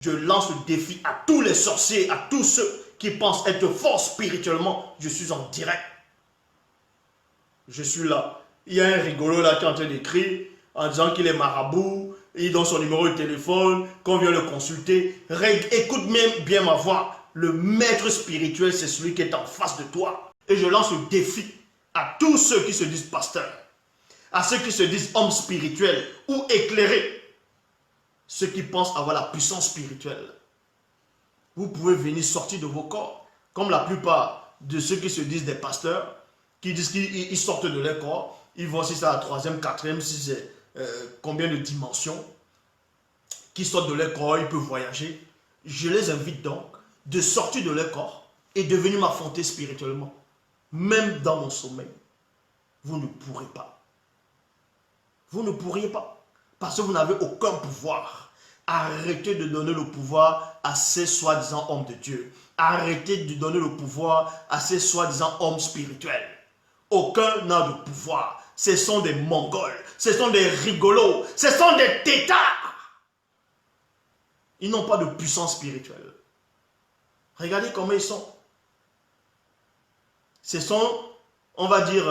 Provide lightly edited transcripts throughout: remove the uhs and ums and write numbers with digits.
Je lance le défi à tous les sorciers, à tous ceux qui pensent être forts spirituellement. Je suis en direct. Je suis là. Il y a un rigolo là qui est en train d'écrire en disant qu'il est marabout, il donne son numéro de téléphone, qu'on vient le consulter. Écoute bien ma voix. Le maître spirituel, c'est celui qui est en face de toi. Et je lance le défi à tous ceux qui se disent pasteurs, à ceux qui se disent hommes spirituels ou éclairés, ceux qui pensent avoir la puissance spirituelle. Vous pouvez venir sortir de vos corps, comme la plupart de ceux qui se disent des pasteurs, qui disent qu'ils sortent de leur corps, ils vont si c'est la troisième, quatrième, si c'est combien de dimensions, qui sortent de leur corps, ils peuvent voyager. Je les invite donc de sortir de leur corps et de venir m'affronter spirituellement. Même dans mon sommeil, vous ne pourrez pas. Vous ne pourriez pas. Parce que vous n'avez aucun pouvoir. Arrêtez de donner le pouvoir à ces soi-disant hommes de Dieu. Arrêtez de donner le pouvoir à ces soi-disant hommes spirituels. Aucun n'a de pouvoir. Ce sont des Mongols. Ce sont des rigolos. Ce sont des têtards. Ils n'ont pas de puissance spirituelle. Regardez comment ils sont. Ce sont, on va dire,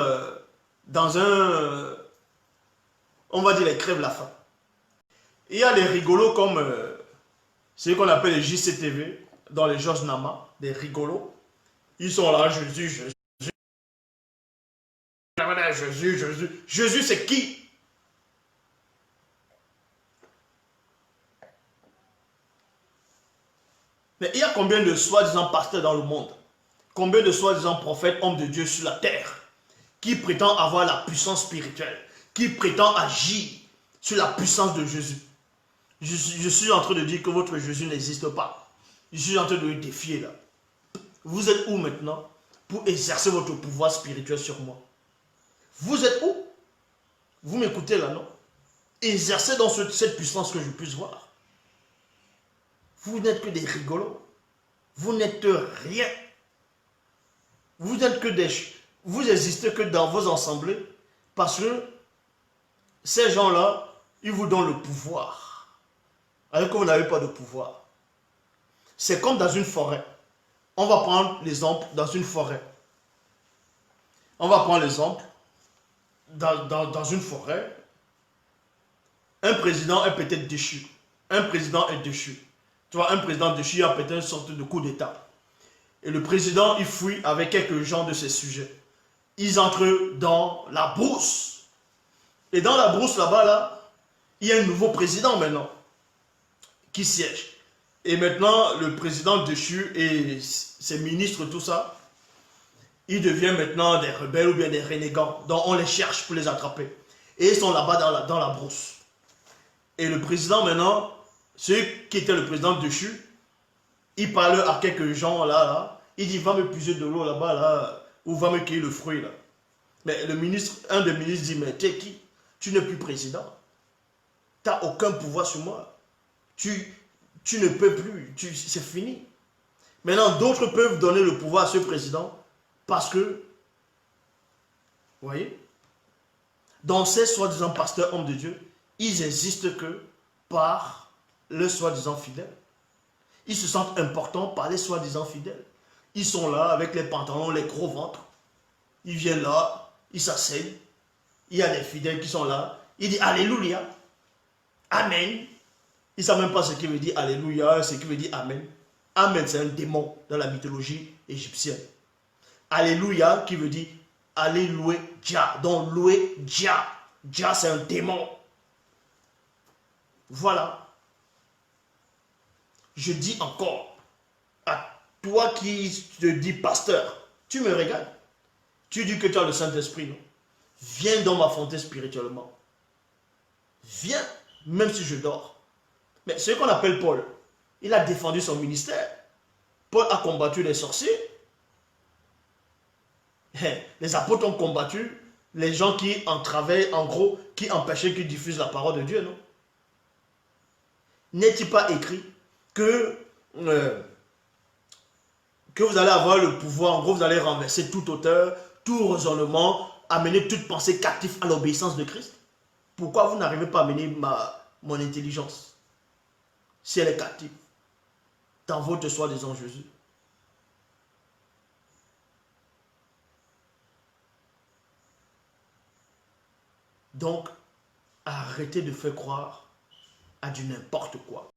on va dire les crèves la faim. Il y a des rigolos comme ce qu'on appelle les JCTV, dans les Georges Nama, des rigolos. Ils sont là, Jésus. Jésus, c'est qui? Mais il y a combien de soi-disant pasteurs dans le monde? Combien de soi-disant prophètes, hommes de Dieu sur la terre, qui prétendent avoir la puissance spirituelle, qui prétendent agir sur la puissance de Jésus? Je suis en train de dire que votre Jésus n'existe pas. Je suis en train de le défier là. Vous êtes où maintenant pour exercer votre pouvoir spirituel sur moi? Vous êtes où? Vous m'écoutez là, non? Exercez dans cette puissance que je puisse voir. Vous n'êtes que des rigolos. Vous n'êtes rien. Vous n'êtes que des... Vous n'existez que dans vos assemblées parce que ces gens-là, ils vous donnent le pouvoir. Alors que vous n'avez pas de pouvoir. C'est comme dans une forêt. On va prendre l'exemple dans une forêt. On va prendre l'exemple dans une forêt. Un président est peut-être déchu. Un président est déchu. Tu vois, un président déchu a peut-être une sorte de coup d'État. Et le président, il fuit avec quelques gens de ses sujets. Ils entrent dans la brousse. Et dans la brousse là-bas, là, il y a un nouveau président maintenant qui siège. Et maintenant, le président déchu et ses ministres, tout ça, ils deviennent maintenant des rebelles ou bien des renégats. Donc on les cherche pour les attraper. Et ils sont là-bas dans la brousse. Et le président maintenant, celui qui était le président déchu, il parle à quelques gens là, il dit va me puiser de l'eau là-bas, là, ou va me cueillir le fruit là. Mais le ministre, un des ministres dit mais t'es qui? Tu n'es plus président. Tu n'as aucun pouvoir sur moi. Tu ne peux plus, c'est fini. Maintenant, d'autres peuvent donner le pouvoir à ce président parce que, vous voyez, dans ces soi-disant pasteurs hommes de Dieu, ils n'existent que par le soi-disant fidèle. Ils se sentent importants par les soi-disant fidèles. Ils sont là avec les pantalons, les gros ventres. Ils viennent là, ils s'asseyent. Il y a des fidèles qui sont là. Ils disent Alléluia, Amen. Ils ne savent même pas ce qui veut dire Alléluia, ce qui veut dire Amen. Amen, c'est un démon dans la mythologie égyptienne. Alléluia qui veut dire Alléluia, Jah. Donc louer Jah. Jah, c'est un démon. Voilà. Je dis encore à toi qui te dis pasteur, tu me regardes. Tu dis que tu as le Saint-Esprit, non? Viens donc m'affronter spirituellement. Viens, même si je dors. Mais ce qu'on appelle Paul, il a défendu son ministère. Paul a combattu les sorciers. Les apôtres ont combattu les gens qui entravaient, en gros, qui empêchaient qu'ils diffusent la parole de Dieu, non? N'est-il pas écrit que vous allez avoir le pouvoir, en gros, vous allez renverser toute hauteur, tout raisonnement, amener toute pensée captive à l'obéissance de Christ? Pourquoi vous n'arrivez pas à amener mon intelligence si elle est captive? dans votre soi-disant Jésus. Donc, arrêtez de faire croire à du n'importe quoi.